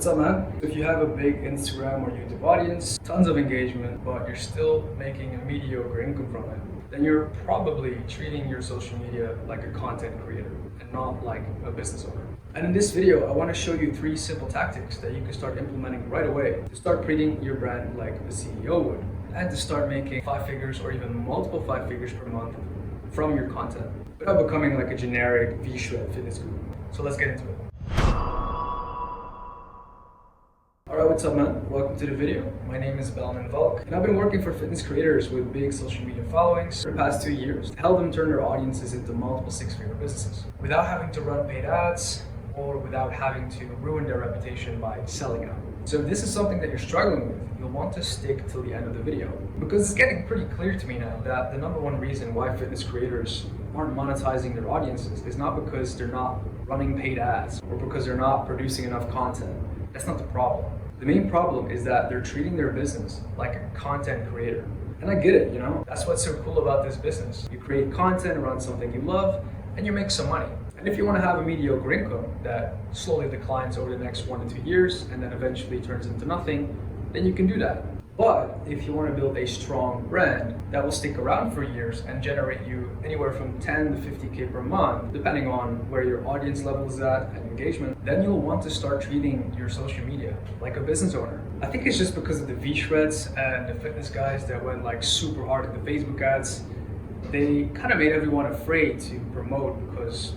What's up, man? If you have a big Instagram or YouTube audience, tons of engagement, but you're still making a mediocre income from it, then you're probably treating your social media like a content creator and not like a business owner. And in this video, I want to show you 3 simple tactics that you can start implementing right away to start treating your brand like a CEO would, and to start making 5 figures or even multiple 5 figures per month from your content without becoming like a generic V-shred fitness guru. So let's get into it. Alright, what's up, man? Welcome to the video. My name is Belman Valk, and I've been working for fitness creators with big social media followings for the past 2 years to help them turn their audiences into multiple 6-figure businesses without having to run paid ads or without having to ruin their reputation by selling out. So if this is something that you're struggling with, you'll want to stick till the end of the video, because it's getting pretty clear to me now that the #1 reason why fitness creators aren't monetizing their audiences is not because they're not running paid ads or because they're not producing enough content. That's not the problem. The main problem is that they're treating their business like a content creator. And I get it, That's what's so cool about this business. You create content around something you love and you make some money. And if you want to have a mediocre income that slowly declines over the next 1 to 2 years and then eventually turns into nothing, then you can do that. But if you want to build a strong brand that will stick around for years and generate you anywhere from 10 to 50K per month, depending on where your audience level is at and engagement, then you'll want to start treating your social media like a business owner. I think it's just because of the V-shreds and the fitness guys that went like super hard at the Facebook ads. They kind of made everyone afraid to promote because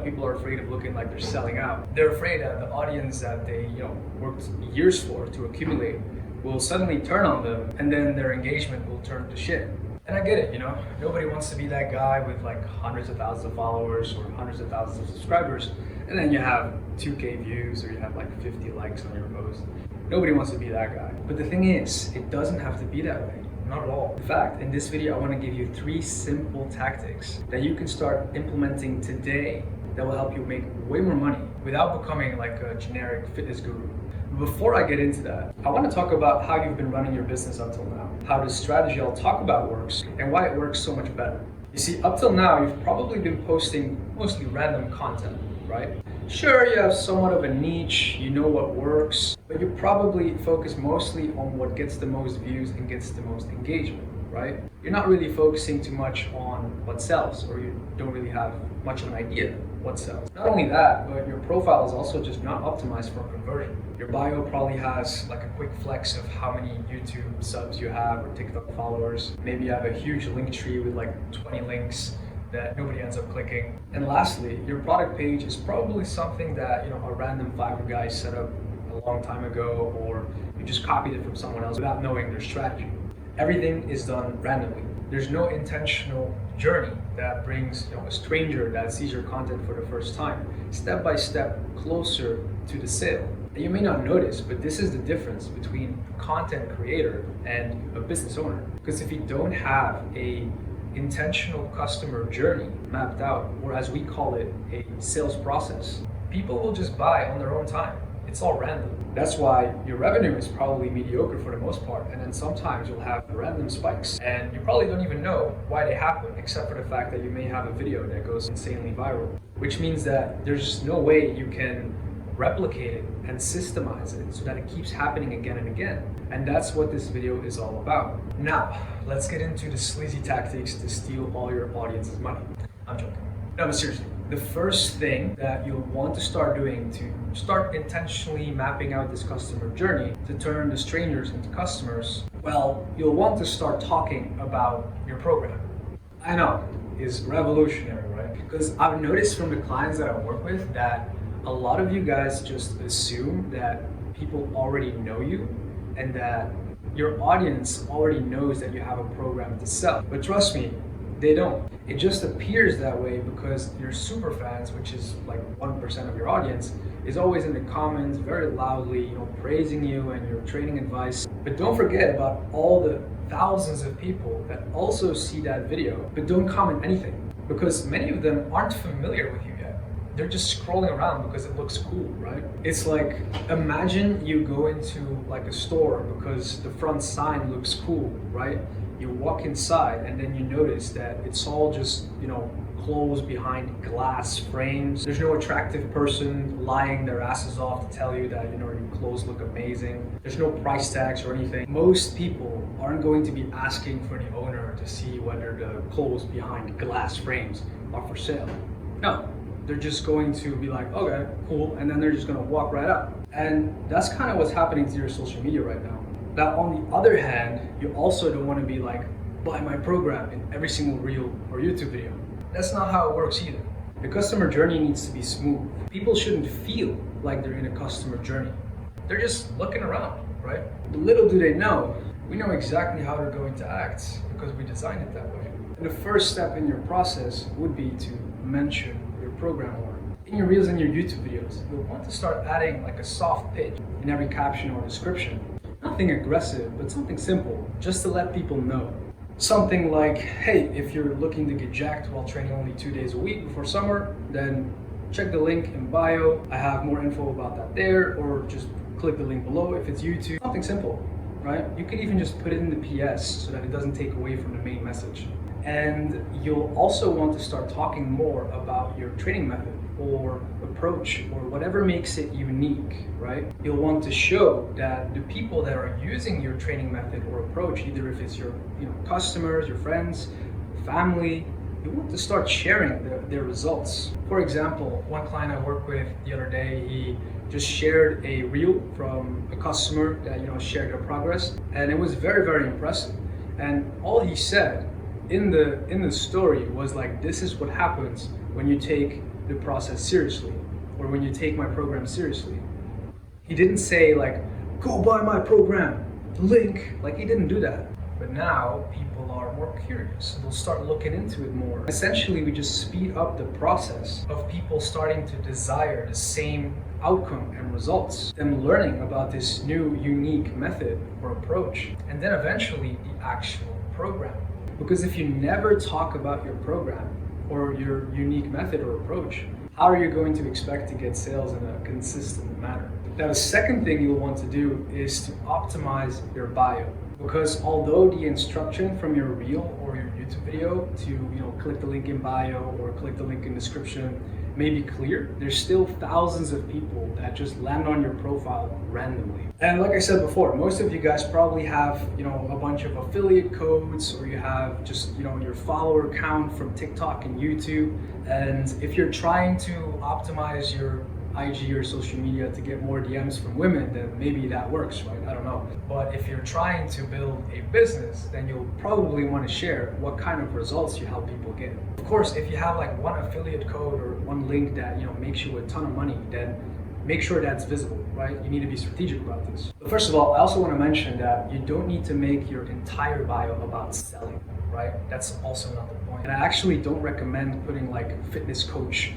people are afraid of looking like they're selling out. They're afraid that the audience that they worked years for to accumulate will suddenly turn on them, and then their engagement will turn to shit. And I get it, nobody wants to be that guy with like hundreds of thousands of followers or hundreds of thousands of subscribers, and then you have 2K views or you have like 50 likes on your post. Nobody wants to be that guy. But the thing is, it doesn't have to be that way. Not at all. In fact, in this video, I want to give you 3 simple tactics that you can start implementing today that will help you make way more money without becoming like a generic fitness guru. Before I get into that, I want to talk about how you've been running your business up till now, how the strategy I'll talk about works, and why it works so much better. You see, up till now, you've probably been posting mostly random content, right? Sure, you have somewhat of a niche, you know what works, but you probably focus mostly on what gets the most views and gets the most engagement, right? You're not really focusing too much on what sells, or you don't really have much of an idea what sells. Not only that, but your profile is also just not optimized for conversion. Your bio probably has like a quick flex of how many YouTube subs you have or TikTok followers. Maybe you have a huge link tree with like 20 links that nobody ends up clicking. And lastly, your product page is probably something that a random Fiverr guy set up a long time ago, or you just copied it from someone else without knowing their strategy. Everything is done randomly. There's no intentional journey that brings a stranger that sees your content for the first time step by step closer to the sale. And you may not notice, but this is the difference between a content creator and a business owner. Because if you don't have a intentional customer journey mapped out, or as we call it, a sales process, people will just buy on their own time. It's all random. That's why your revenue is probably mediocre for the most part, and then sometimes you'll have random spikes, and you probably don't even know why they happen, except for the fact that you may have a video that goes insanely viral, which means that there's just no way you can replicate it and systemize it so that it keeps happening again and again. And that's what this video is all about. Now, let's get into the sleazy tactics to steal all your audience's money. I'm joking. No, but seriously, the first thing that you'll want to start doing to start intentionally mapping out this customer journey to turn the strangers into customers, well, you'll want to start talking about your program. I know, it's revolutionary, right? Because I've noticed from the clients that I work with that a lot of you guys just assume that people already know you and that your audience already knows that you have a program to sell. But trust me, they don't. It just appears that way because your super fans, which is like 1% of your audience, is always in the comments very loudly, praising you and your training advice. But don't forget about all the thousands of people that also see that video but don't comment anything, because many of them aren't familiar with you yet. They're just scrolling around because it looks cool, right? It's like, imagine you go into like a store because the front sign looks cool, right? You walk inside and then you notice that it's all just, clothes behind glass frames. There's no attractive person lying their asses off to tell you that, your clothes look amazing. There's no price tags or anything. Most people aren't going to be asking for the owner to see whether the clothes behind glass frames are for sale. No, they're just going to be like, okay, cool, and then they're just gonna walk right out. And that's kind of what's happening to your social media right now. Now, on the other hand, you also don't want to be like, buy my program in every single reel or YouTube video. That's not how it works either. The customer journey needs to be smooth. People shouldn't feel like they're in a customer journey. They're just looking around, right? But little do they know, we know exactly how they're going to act because we designed it that way. And the first step in your process would be to mention your program more. In your reels and your YouTube videos, you'll want to start adding like a soft pitch in every caption or description. Nothing aggressive, but something simple, just to let people know. Something like, hey, if you're looking to get jacked while training only 2 days a week before summer, then check the link in bio. I have more info about that there, or just click the link below if it's YouTube. Something simple, right? You could even just put it in the PS so that it doesn't take away from the main message. And you'll also want to start talking more about your training method or approach or whatever makes it unique, right? You'll want to show that the people that are using your training method or approach, either if it's your customers, your friends, family, you want to start sharing their results. For example, one client I worked with the other day, he just shared a reel from a customer that shared their progress, and it was very, very impressive. And all he said in the story was like, this is what happens when you take the process seriously, or when you take my program seriously. He didn't say like, go buy my program, link, like he didn't do that. But now people are more curious, they'll start looking into it more. Essentially, we just speed up the process of people starting to desire the same outcome and results, them learning about this new unique method or approach, and then eventually the actual program. Because if you never talk about your program or your unique method or approach, how are you going to expect to get sales in a consistent manner? Now, the second thing you'll want to do is to optimize your bio. Because although the instruction from your reel or your YouTube video to click the link in bio or click the link in description may be clear, there's still thousands of people that just land on your profile randomly. And like I said before, most of you guys probably have a bunch of affiliate codes, or you have just your follower count from TikTok and YouTube. And if you're trying to optimize your IG or social media to get more DMs from women, then maybe that works, right? I don't know. But if you're trying to build a business, then you'll probably want to share what kind of results you help people get. Of course, if you have like one affiliate code or one link that makes you a ton of money, then make sure that's visible, right? You need to be strategic about this. But first of all, I also want to mention that you don't need to make your entire bio about selling, right? That's also not the point. And I actually don't recommend putting like fitness coach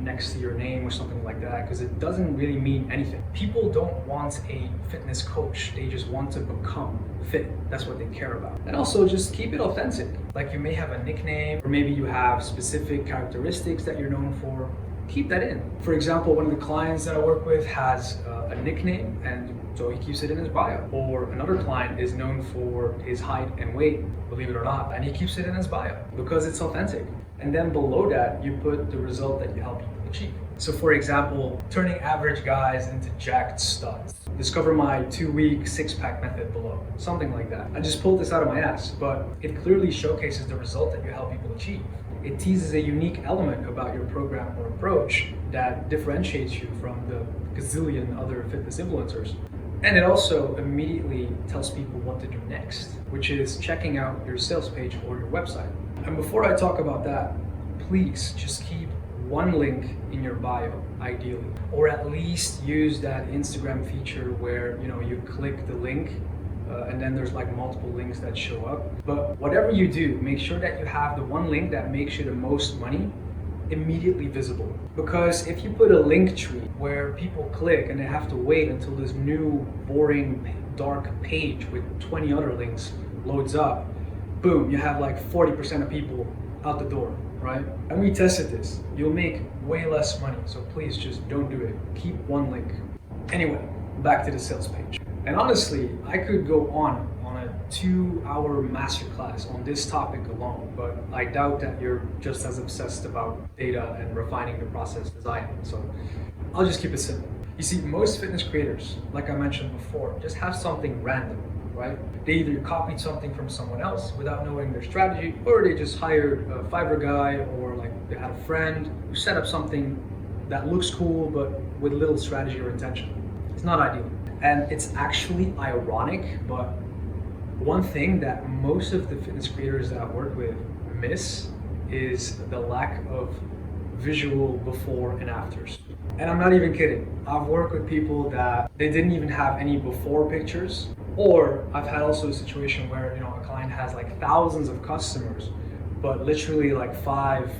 next to your name or something like that, because it doesn't really mean anything. People don't want a fitness coach, they just want to become fit. That's what they care about. And also just keep it authentic. Like you may have a nickname, or maybe you have specific characteristics that you're known for. Keep that in. For example, one of the clients that I work with has a nickname, and so he keeps it in his bio. Or another client is known for his height and weight, believe it or not, and he keeps it in his bio because it's authentic. And then below that, you put the result that you help people achieve. So for example, turning average guys into jacked studs. Discover my 2-week 6-pack method below. Something like that. I just pulled this out of my ass, but it clearly showcases the result that you help people achieve. It teases a unique element about your program or approach that differentiates you from the gazillion other fitness influencers. And it also immediately tells people what to do next, which is checking out your sales page or your website. And before I talk about that, please just keep one link in your bio, ideally, or at least use that Instagram feature where you click the link and then there's like multiple links that show up. But whatever you do, make sure that you have the one link that makes you the most money immediately visible. Because if you put a link tree where people click and they have to wait until this new boring dark page with 20 other links loads up, boom, you have like 40% of people out the door, right? And we tested this. You'll make way less money, so please just don't do it. Keep one link. Anyway, back to the sales page. And honestly, I could go on a a 2-hour masterclass on this topic alone, but I doubt that you're just as obsessed about data and refining the process as I am. So I'll just keep it simple. You see, most fitness creators, like I mentioned before, just have something random, right? They either copied something from someone else without knowing their strategy, or they just hired a Fiverr guy, or like they had a friend who set up something that looks cool but with little strategy or intention. It's not ideal. And it's actually ironic, but one thing that most of the fitness creators that I work with miss is the lack of visual before and afters. And I'm not even kidding. I've worked with people that they didn't even have any before pictures, or I've had also a situation where, a client has like thousands of customers, but literally like 5,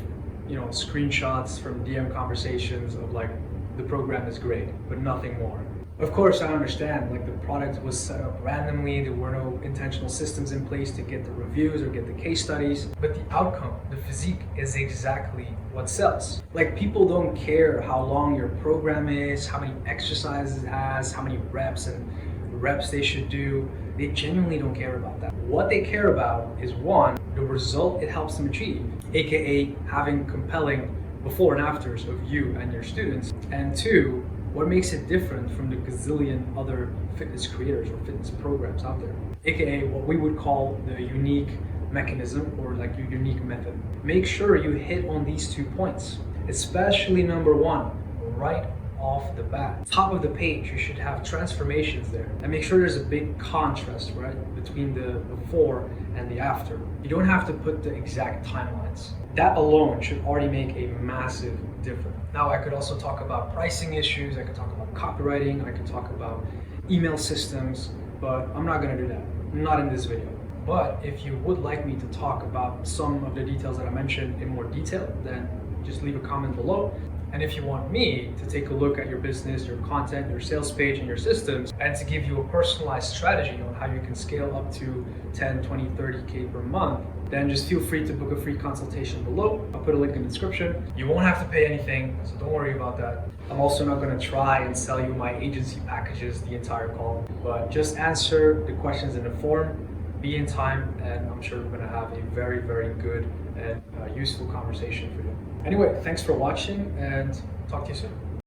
screenshots from DM conversations of like, the program is great, but nothing more. Of course, I understand, like the product was set up randomly, there were no intentional systems in place to get the reviews or get the case studies, but the outcome, the physique, is exactly what sells. Like, people don't care how long your program is, how many exercises it has, how many reps they should do. They genuinely don't care about that. What they care about is, one, the result it helps them achieve, aka having compelling before and afters of you and your students, and two, what makes it different from the gazillion other fitness creators or fitness programs out there, aka what we would call the unique mechanism or like your unique method. Make sure you hit on these 2 points, especially number 1, right off the bat. Top of the page, you should have transformations there, and make sure there's a big contrast, right, between the before and the after. You don't have to put the exact timelines. That alone should already make a massive difference. Now, I could also talk about pricing issues, I could talk about copywriting, I could talk about email systems, but I'm not gonna do that, not in this video. But if you would like me to talk about some of the details that I mentioned in more detail, then just leave a comment below. And if you want me to take a look at your business, your content, your sales page, and your systems, and to give you a personalized strategy on how you can scale up to 10, 20, 30K per month, then just feel free to book a free consultation below. I'll put a link in the description. You won't have to pay anything, so don't worry about that. I'm also not gonna try and sell you my agency packages the entire call, but just answer the questions in the form, be in time, and I'm sure we're gonna have a very, very good and useful conversation for you. Anyway, thanks for watching, and talk to you soon.